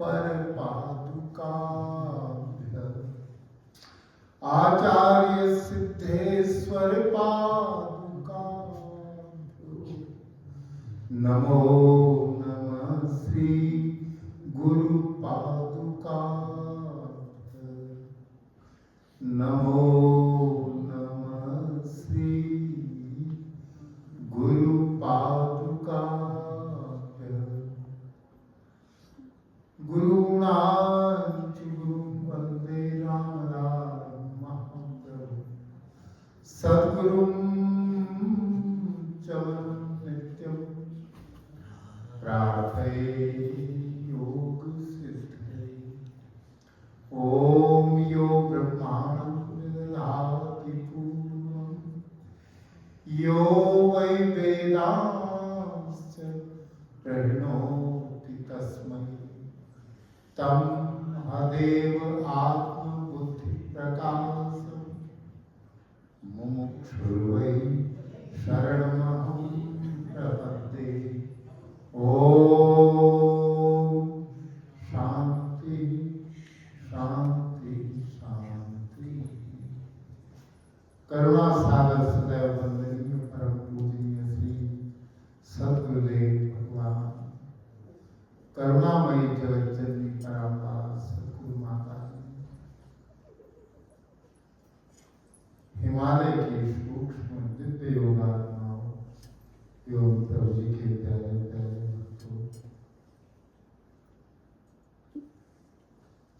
पर पादुकाभ्य आचार्य सिद्धेश्वर पादुकाभ्यो नमो नमः श्री गुरु पादुकाभ्य नमो नमः श्री गुरु पादुकाभ्य गुरूणां च गुरुं वन्दे रामनाथं महाप्रभुं सद्गुरुं च नित्यं प्रार्थये योगसिद्धये। ॐ यो ब्रह्माणं ददाति पूर्वं यो वै वेदांश्च प्रणोति तस्मै तं हदेव आत्मबुद्धिप्रकाशं मुमुक्षुर्वै शरणमहं प्रपद्ये। ॐ शान्ति शान्ति शान्ति। करुणा सागर सदैव वंदनीय परम पूजनीय श्री सद्गुरुदेव भगवान करुणामयी जगत जननी परम्परा सद्गुरु माता हिमालय की सूक्ष्म दिव्य योगात्माओं योग प्रभु जी के प्यारे प्यारे भक्तों,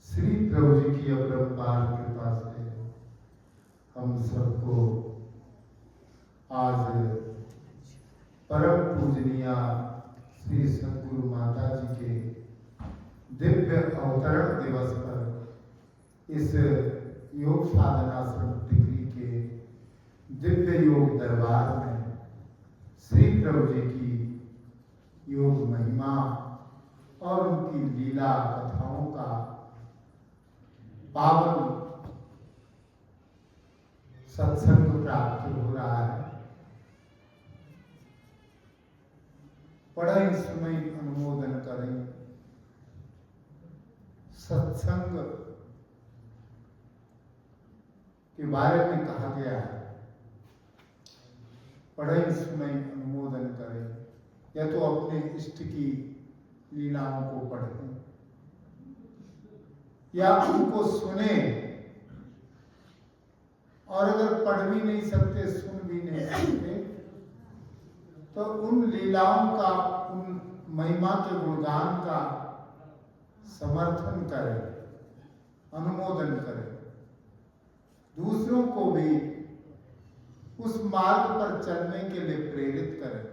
श्री प्रभु जी की अपरंपार कृपा से हम सबको आज परम पूजनीय श्री सद्गुरु माता जी के दिव्य अवतरण दिवस पर इस योग साधनाश्रम टिकरी के दिव्य योग दरबार में श्री प्रभु जी की योग महिमा और उनकी लीला कथाओं का पावन सत्संग प्राप्त हो रहा है। पढ़ें सुनें अनुमोदन करें। सत्संग के बारे में कहा गया है, पढ़ें सुनें अनुमोदन करें, या तो अपने इष्ट की लीलाओं को पढ़ें या उनको सुने, और अगर पढ़ भी नहीं सकते सुन भी नहीं सकते तो उन लीलाओं का, उन महिमा के गुणगान का समर्थन करें, अनुमोदन करें, दूसरों को भी उस मार्ग पर चलने के लिए प्रेरित करें।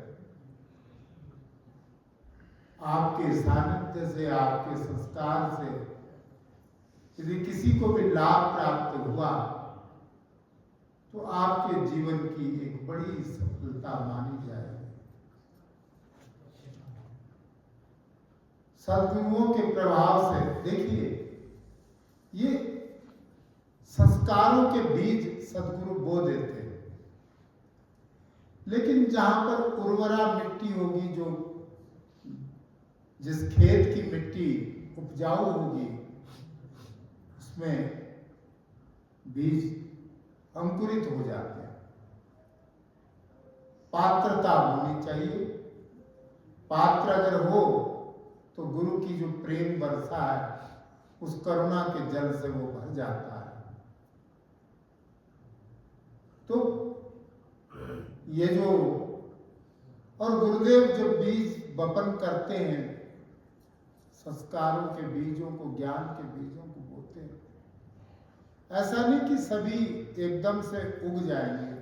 आपके सानिध्य से, आपके संस्कार से यदि किसी को भी लाभ प्राप्त हुआ तो आपके जीवन की एक बड़ी सफलता मानी जाएगी। सद्गुरुओं के प्रभाव से देखिए, ये संस्कारों के बीज सद्गुरु बो देते हैं, लेकिन जहां पर उर्वरा मिट्टी होगी, जो जिस खेत की मिट्टी उपजाऊ होगी, उसमें बीज अंकुरित हो जाते हैं। पात्रता होनी चाहिए। पात्र अगर हो तो गुरु की जो प्रेम वर्षा है, उस करुणा के जल से वो भर जाता है। तो ये जो, और गुरुदेव जब बीज वपन करते हैं, संस्कारों के बीजों को, ज्ञान के बीजों को बोते हैं। ऐसा नहीं कि सभी एकदम से उग जाएंगे।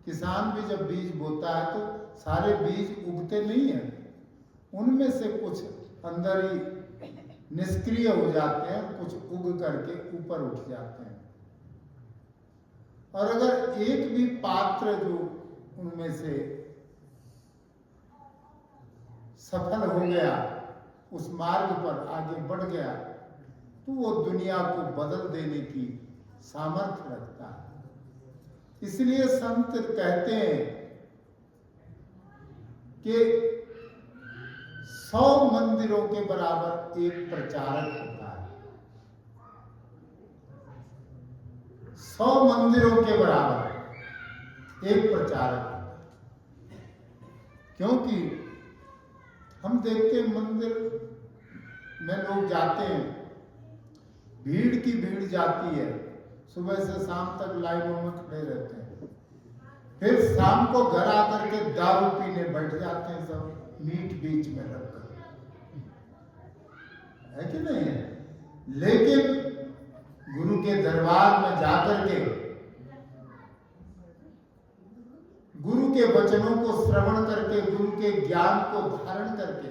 किसान भी जब बीज बोता है तो सारे बीज उगते नहीं हैं, उनमें से कुछ अंदर ही निष्क्रिय हो जाते हैं, कुछ उग करके ऊपर उठ जाते हैं। और अगर एक भी पात्र जो उनमें से सफल हो गया, उस मार्ग पर आगे बढ़ गया, तो वो दुनिया को बदल देने की सामर्थ्य रखता है। इसलिए संत कहते हैं कि 100 मंदिरों के बराबर एक प्रचारक होता है। 100 मंदिरों के बराबर एक प्रचारक होता है। क्योंकि हम देखते हैं मंदिर में लोग जाते हैं, भीड़ की भीड़ जाती है, सुबह से शाम तक लाइनों में खड़े रहते हैं, फिर शाम को घर आकर के दारू पीने बैठ जाते हैं, सब मीट बीच में रखकर, है कि नहीं है? लेकिन गुरु के दरबार में जाकर के गुरु के वचनों को श्रवण करके, गुरु के ज्ञान को धारण करके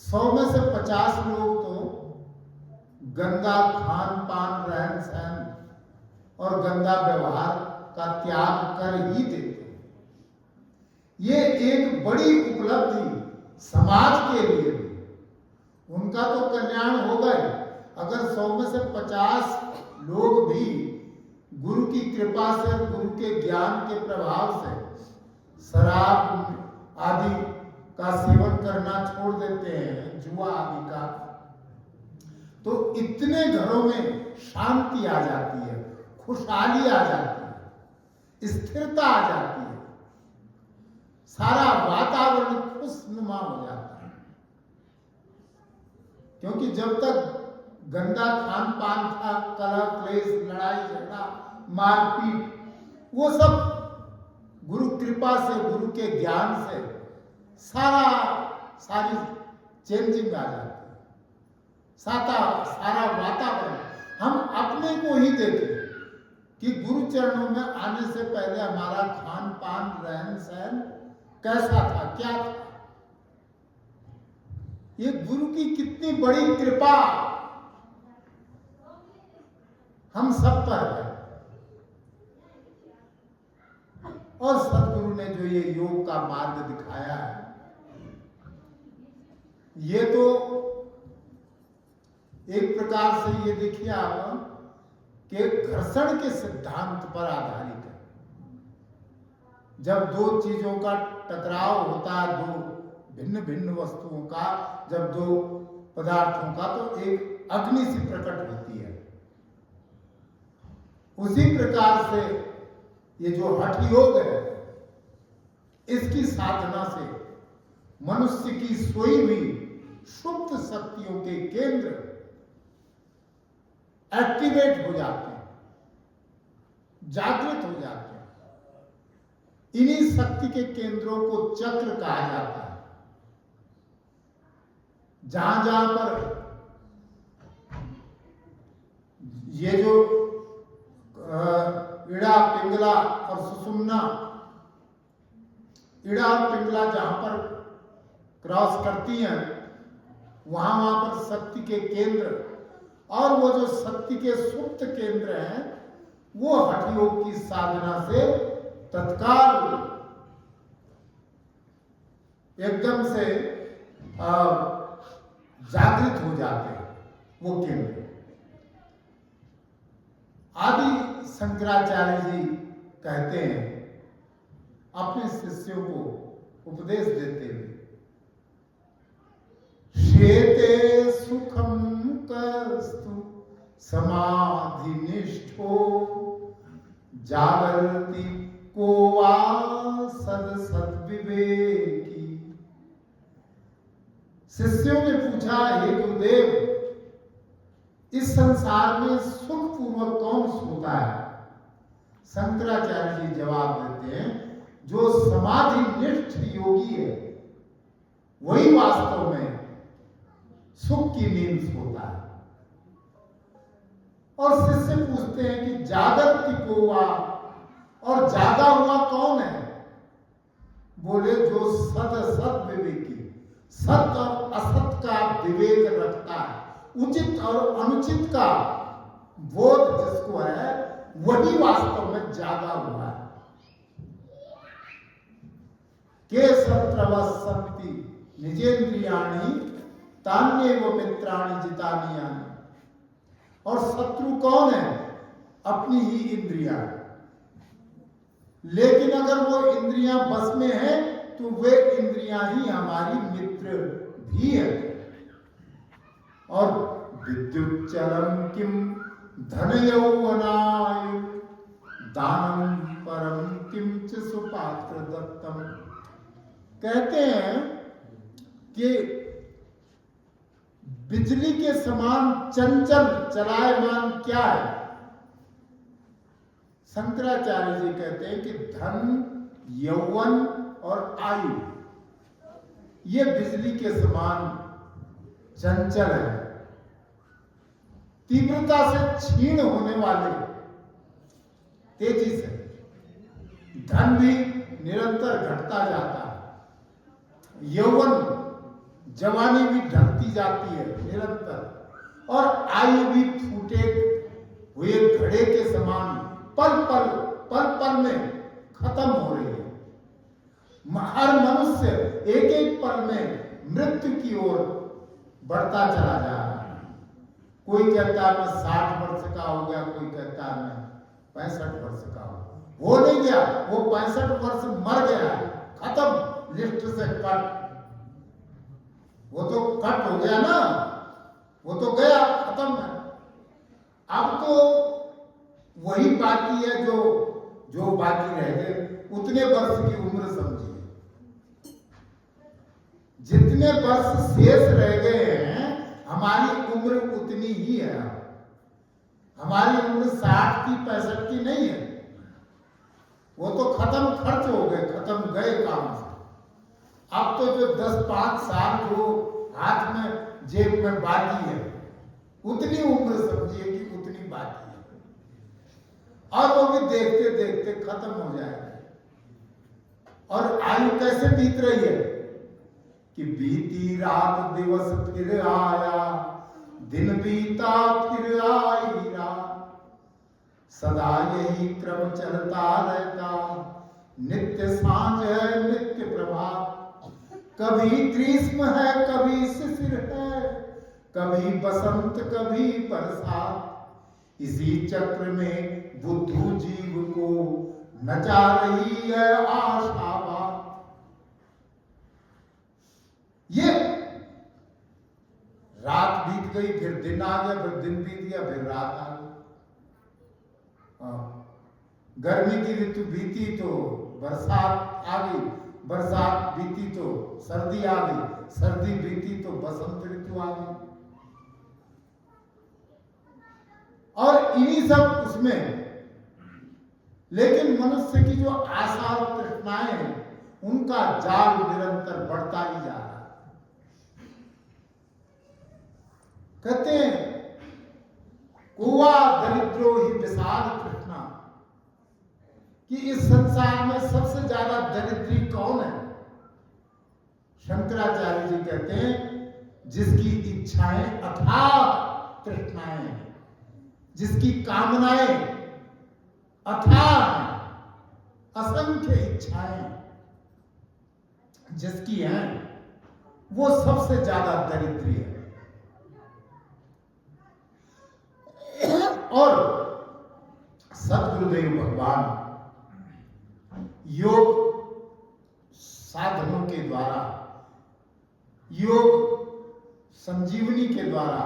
100 में से 50 लोग तो गंदा खान पान, रहन सहन और गंदा व्यवहार का त्याग कर ही देते हैं। ये एक बड़ी उपलब्धि समाज के लिए भी, उनका तो कल्याण होगा ही। अगर 100 में से 50 लोग भी गुरु की कृपा से, गुरु के ज्ञान के प्रभाव से शराब आदि का सेवन करना छोड़ देते हैं, जुआ आदि का, तो इतने घरों में शांति आ जाती है, खुशहाली आ जाती है, स्थिरता आ जाती है, सारा वातावरण खुशनुमा हो जाता है। क्योंकि जब तक गंदा खान पान था, कलह क्लेश, लड़ाई झगड़ा, मारपीट, वो सब गुरु कृपा से, गुरु के ज्ञान से सारी चेंजिंग आ जाती है। सारा वातावरण हम अपने को ही देखें कि गुरु चरणों में आने से पहले हमारा खान पान, रहन सहन कैसा था, क्या था। ये गुरु की कितनी बड़ी कृपा हम सब पर है। और सदगुरु ने जो ये योग का मार्ग दिखाया है, ये तो एक प्रकार से ये देखिए आप कि घर्षण के सिद्धांत पर आधारित है। जब दो चीजों का टकराव होता है, दो भिन्न भिन्न वस्तुओं का, जब दो पदार्थों का, तो एक अग्नि से प्रकट होती है। उसी प्रकार से ये जो हठ योग है, इसकी साधना से मनुष्य की सोई हुई सुप्त शक्तियों के केंद्र एक्टिवेट हो जाते हैं, जागृत हो जाते हैं। इन्हीं शक्ति के केंद्रों को चक्र कहा जाता है। जहां जहां पर ये जो इड़ा, पिंगला और सुषुम्ना, इड़ा और पिंगला जहां पर क्रॉस करती हैं, वहां पर शक्ति के केंद्र, और वो जो शक्ति के सुप्त केंद्र हैं, वो हठ योग की साधना से तत्काल एकदम से जागृत हो जाते हैं वो केंद्र। आदि शंकराचार्य जी कहते हैं अपने शिष्यों को उपदेश देते हुए, शेते सुखम कस्तु समाधि निष्ठो जागरति को वा सद सद विवेकी। शिष्यों ने पूछा, हे गुरुदेव, इस संसार में सुख पूर्वक कौन सोता है? शंकराचार्य जी जवाब देते हैं, जो समाधि निष्ठ योगी है, वही वास्तव में सुख की नींद सोता है। और शिष्य पूछते हैं कि जागृति को हुआ, और जागा हुआ कौन है? बोले, जो सद सद विवेकी, सत्य और असत का विवेक रखता है, उचित और अनुचित का बोध जिसको है, वही वास्तव में जागा हुआ है। के शत्रवसंति निजेंद्रियाणि तान्येव मित्राणि जितानि यानि। और शत्रु कौन है? अपनी ही इंद्रियां। लेकिन अगर वो इंद्रियां बस में है तो प्रवृत्तियां ही हमारी मित्र भी है। और विद्युत चरम किम धन यौवनाय दानम परम किम च सुपात्र दत्तम। कहते हैं कि बिजली के समान चंचल चलायमान क्या है? शंकराचार्य जी कहते हैं कि धन, यौवन और आयु ये बिजली के समान चंचल है, तीव्रता से क्षीण होने वाले, तेजी से। धन भी निरंतर घटता जाता है, यौवन जवानी भी ढलती जाती है निरंतर, और आयु भी फूटे हुए घड़े के समान पल पल में खत्म हो रही है। हर मनुष्य एक एक पल में मृत्यु की ओर बढ़ता चला जा रहा है। कोई कहता है मैं 60 वर्ष का हो गया, कोई कहता है मैं 65 वर्ष का हो नहीं गया, वो 65 वर्ष मर गया, खत्म, लिस्ट से कट। वो तो कट हो गया ना, वो तो गया, खत्म है। अब तो वही बाकी है जो बाकी रह गए, उतने वर्ष की उम्र समझिए। जितने वर्ष शेष रह गए हैं, हमारी उम्र उतनी ही है। हमारी उम्र 60 की 65 की नहीं है, वो तो खत्म, खर्च हो गए, खत्म, गए काम से। अब तो जो 10-5 साल जो हाथ में जेब में बाकी है, उतनी उम्र समझिए कि उतनी बाकी है, और वो भी देखते देखते खत्म हो जाएगा। और आयु कैसे बीत रही है कि बीती रात दिवस फिर आया, दिन बीता फिर आई रात, सदा यही क्रम चलता रहता, नित्य सांझ है नित्य प्रभात, कभी ग्रीष्म है कभी शिशिर है, कभी बसंत कभी बरसात, इसी चक्र में बुद्धू जीव को नचा रही है आशावाद। ये रात बीत गई, फिर दिन आ गया, फिर दिन बीत गया, फिर रात आ गई। गर्मी की ऋतु बीती तो बरसात आ गई, बरसात बीती तो सर्दी आ गई, सर्दी बीती तो बसंत ऋतु आ गई। और इन्हीं सब उसमें, लेकिन मनुष्य की जो आशा और तृष्णाएं हैं, उनका जाल निरंतर बढ़ता ही जा रहा है। कहते हैं कुआ दरिद्रो ही विशाल तृष्णा, कि इस संसार में सबसे ज्यादा दरिद्री कौन है? शंकराचार्य जी कहते हैं जिसकी इच्छाएं अथाह तृष्णाएं हैं, जिसकी कामनाएं अथाह हैं, असंख्य इच्छाएं जिसकी हैं, वो सबसे ज्यादा दरिद्री है। और सद्गुरुदेव भगवान योग साधनों के द्वारा, योग संजीवनी के द्वारा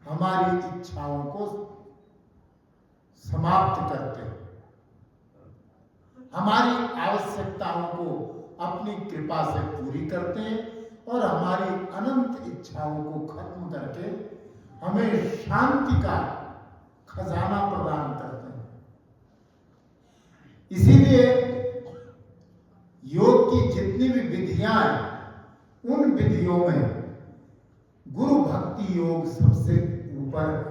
हमारी इच्छाओं को समाप्त करते हैं, हमारी आवश्यकताओं को अपनी कृपा से पूरी करते हैं, और हमारी अनंत इच्छाओं को खत्म करके हमें शांति का खजाना प्रदान करते हैं। इसीलिए योग की जितनी भी विधियां हैं, उन विधियों में गुरु भक्ति योग सबसे ऊपर है।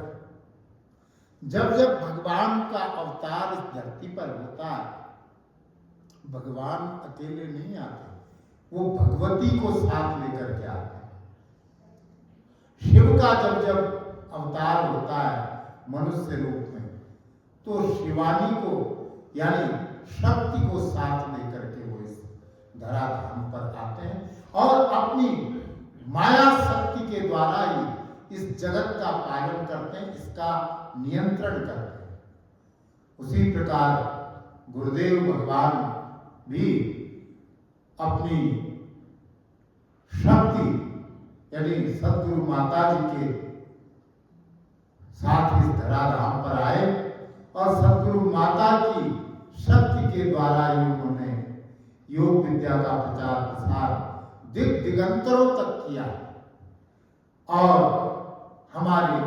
जब जब भगवान का अवतार इस धरती पर होता है, भगवान अकेले नहीं आते, वो भगवती को साथ लेकर के आते हैं। शिव का जब जब अवतार होता है मनुष्य रूप में, तो शिवानी को यानी शक्ति को साथ लेकर के वो इस धराधाम पर आते हैं, और अपनी माया शक्ति के द्वारा ही इस जगत का पालन करते हैं, इसका नियंत्रण करते हैं। उसी प्रकार गुरुदेव भगवान भी अपनी शक्ति यानी सदगुरु माता जी के साथ इस धराधाम पर आए और सदगुरु माता की शक्ति के द्वारा ही उन्होंने योग विद्या का प्रचार प्रसार दिग दिगंतरों तक किया और हमारे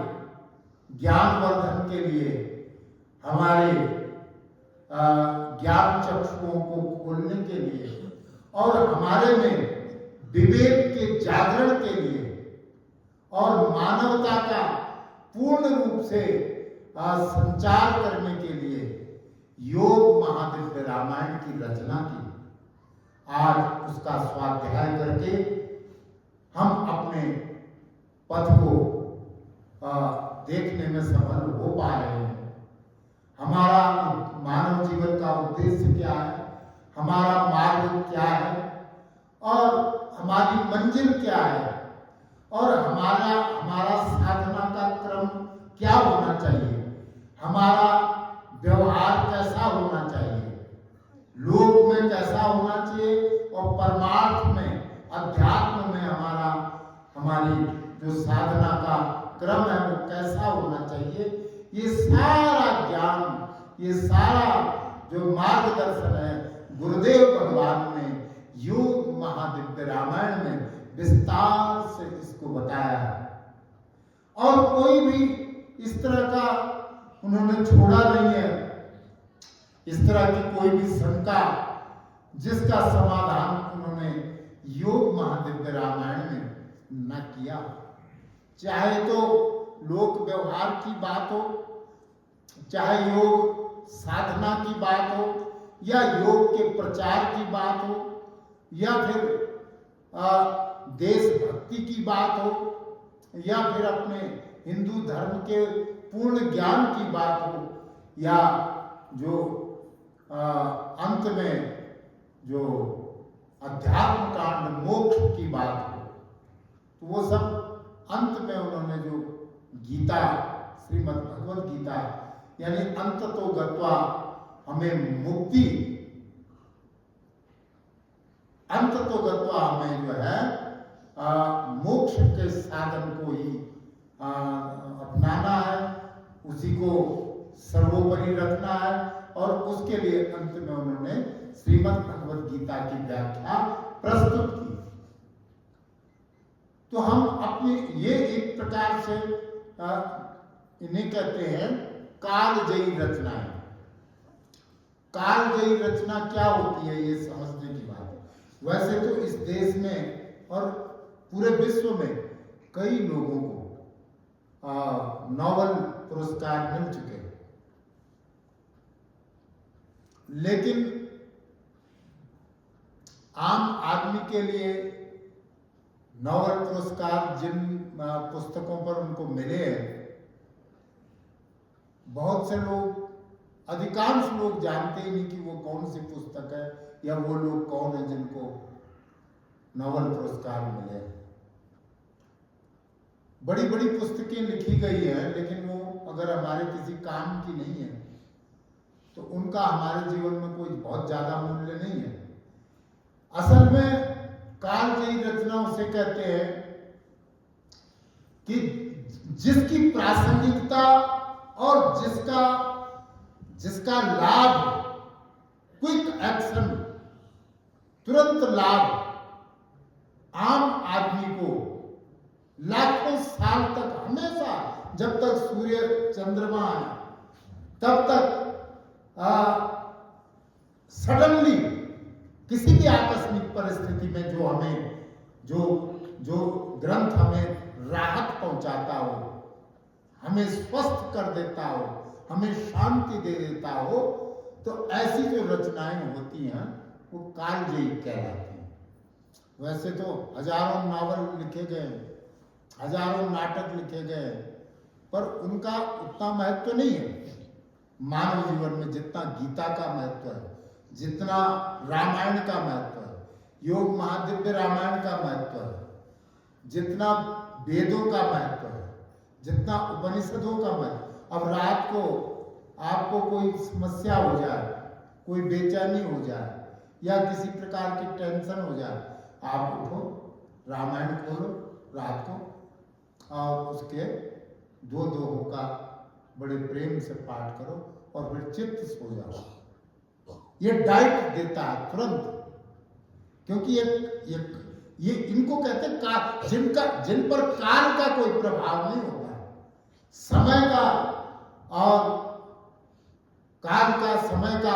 ज्ञानवर्धन के लिए, हमारे ज्ञान चक्षुओं को खोलने के लिए और हमारे में विवेक के जागरण के लिए और मानवता का पूर्ण रूप से संचार करने के लिए योग महादिव्य रामायण की रचना की। आज उसका स्वाध्याय करके हम अपने पथ को देखने में सफल हो पा रहे हैं। हमारा मानव जीवन का उद्देश्य क्या है, हमारा मार्ग क्या है और हमारी मंजिल क्या है और हमारा साधना का क्रम क्या होना चाहिए, हमारा व्यवहार कैसा होना चाहिए, लोक में कैसा होना चाहिए और परमार्थ में, अध्यात्म में हमारी जो साधना का क्रम है वो कैसा होना चाहिए, ये सारा ज्ञान, ये सारा जो मार्गदर्शन है गुरुदेव भगवान ने योग महादिव्य रामायण में विस्तार से इसको बताया है। और कोई भी इस तरह का उन्होंने छोड़ा नहीं है, इस तरह की कोई भी शंका जिसका समाधान उन्होंने योग महादिव्य रामायण में न किया। चाहे तो लोक व्यवहार की बात हो, चाहे योग साधना की बात हो, या योग के प्रचार की बात हो, या फिर देशभक्ति की बात हो, या फिर अपने हिंदू धर्म के पूर्ण ज्ञान की बात हो, या जो अंत में जो अध्यात्म कांड मोक्ष की बात हो, तो वो सब अंत में उन्होंने जो गीता, श्रीमद् भगवद गीता यानी अंत तो गत्वा हमें मुक्ति, अंत तो गत्वा हमें जो है मोक्ष के साधन को ही अपनाना है, उसी को सर्वोपरि रखना है और उसके लिए अंत में उन्होंने श्रीमद् भगवद गीता की व्याख्या प्रस्तुत की। तो हम अपनी ये एक प्रकार से इन्हें कहते हैं कालजयी रचनाएं। कालजयी रचना क्या होती है ये समझने की बात है। वैसे तो इस देश में और पूरे विश्व में कई लोगों को नोबेल पुरस्कार मिल चुके हैं, लेकिन आम आदमी के लिए नोबेल पुरस्कार जिन पुस्तकों पर उनको मिले हैं, बहुत से लोग, अधिकांश लोग जानते ही नहीं कि वो कौन सी पुस्तक है या वो लोग कौन है जिनको नोबेल पुरस्कार मिले हैं। बड़ी बड़ी पुस्तकें लिखी गई हैं, लेकिन वो अगर हमारे किसी काम की नहीं है तो उनका हमारे जीवन में कोई बहुत ज्यादा मूल्य नहीं है। असल में कालजयी रचना उसे कहते हैं कि जिसकी प्रासंगिकता और जिसका लाभ, क्विक एक्शन, तुरंत लाभ आम आदमी को लाखों साल तक, हमेशा जब तक सूर्य चंद्रमा है तब तक सडनली किसी भी आकस्मिक परिस्थिति में जो हमें जो ग्रंथ हमें राहत पहुंचाता हो, हमें स्वस्थ कर देता हो, हमें शांति दे देता हो, तो ऐसी जो रचनाएं होती हैं वो कालजयी कहलाती हैं। वैसे तो हजारों नावल लिखे गए, हजारों नाटक लिखे गए, पर उनका उतना महत्व नहीं है मानव जीवन में जितना गीता का महत्व है, जितना रामायण का महत्व है, योग महादिव्य रामायण का महत्व है, जितना वेदों का महत्व है, जितना उपनिषदों का महत्व। अब रात को आपको कोई समस्या हो जाए, कोई बेचैनी हो जाए, या किसी प्रकार की टेंशन हो जाए, आप उठो, रामायण खोलो रात को और उसके दो दोहों का बड़े प्रेम से पाठ करो और फिर चित्त सो जाओ। ये डाइट देता है तुरंत, क्योंकि ये इनको कहते हैं जिन पर काल का कोई प्रभाव नहीं होता, समय का और काल का, समय का,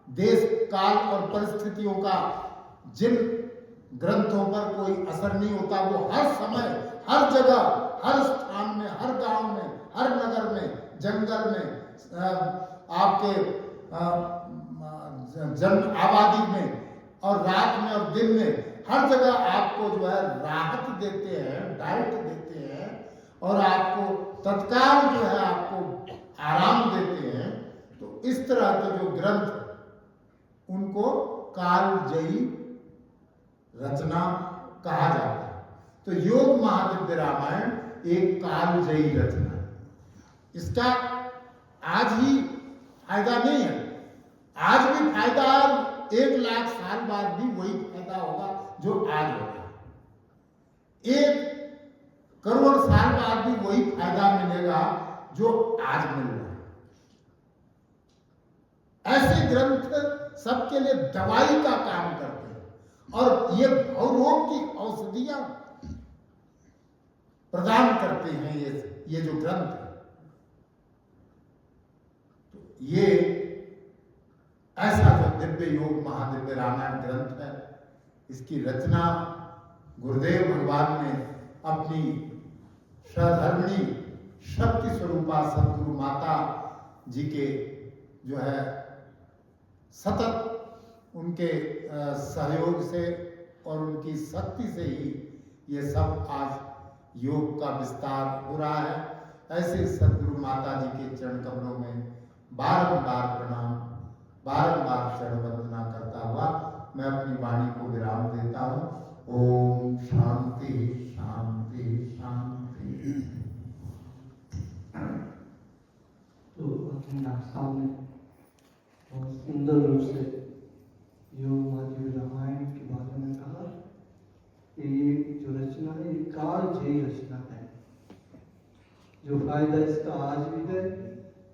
देश काल और परिस्थितियों का जिन ग्रंथों पर कोई असर नहीं होता, वो हर समय, हर जगह, हर स्थान में, हर गांव में, हर नगर में, जंगल में, आपके जन आबादी में और रात में और दिन में, हर जगह आपको जो है राहत देते हैं, डाइट देते हैं और आपको तत्काल जो है आपको आराम देते हैं। तो इस तरह के जो ग्रंथ, उनको कालजयी रचना कहा जाता है। तो योग महादिव्य रामायण एक कालजयी रचना है। इसका आज ही फायदा नहीं है, आज भी फायदा, 1,00,000 साल बाद भी वही फायदा होगा जो आज होगा, 1 करोड़ साल बाद भी वही फायदा मिलेगा जो आज मिल रहा है। ऐसे ग्रंथ सबके लिए दवाई का काम करते हैं और ये रोग की औषधियां प्रदान करते हैं ये जो ग्रंथ है। तो ये ऐसा जो दिव्य योग महादिव्य रामायण ग्रंथ है, इसकी रचना गुरुदेव भगवान ने अपनी सधर्मिणी शक्ति स्वरूपा सदगुरु माता जी के जो है सतत उनके सहयोग से और उनकी शक्ति से ही ये सब आज योग का विस्तार हो रहा है। ऐसे सदगुरु माता जी के चरण कमलों में बारंबार प्रणाम, बारंबार चरण वंदना करता हुआ मैं अपनी वाणी को विराम देता हूँ। ओम शांति शांति शांति। तो अपने सामने बहुत सुंदर रूप से योग महादिव्य रामायण के बारे में कहा कि ये जो रचना है ये कालजयी रचना है। जो फायदा इसका आज भी है,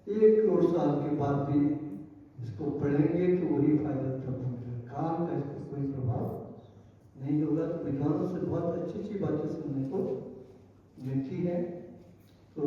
1 करोड़ साल के बाद भी इसको पढ़ेंगे तो वही फायदा तब होगा। काल का इसका कोई प्रभाव नहीं होगा। तो विद्वानों से बहुत अच्छी अच्छी बातें सुनने को मिलती है। तो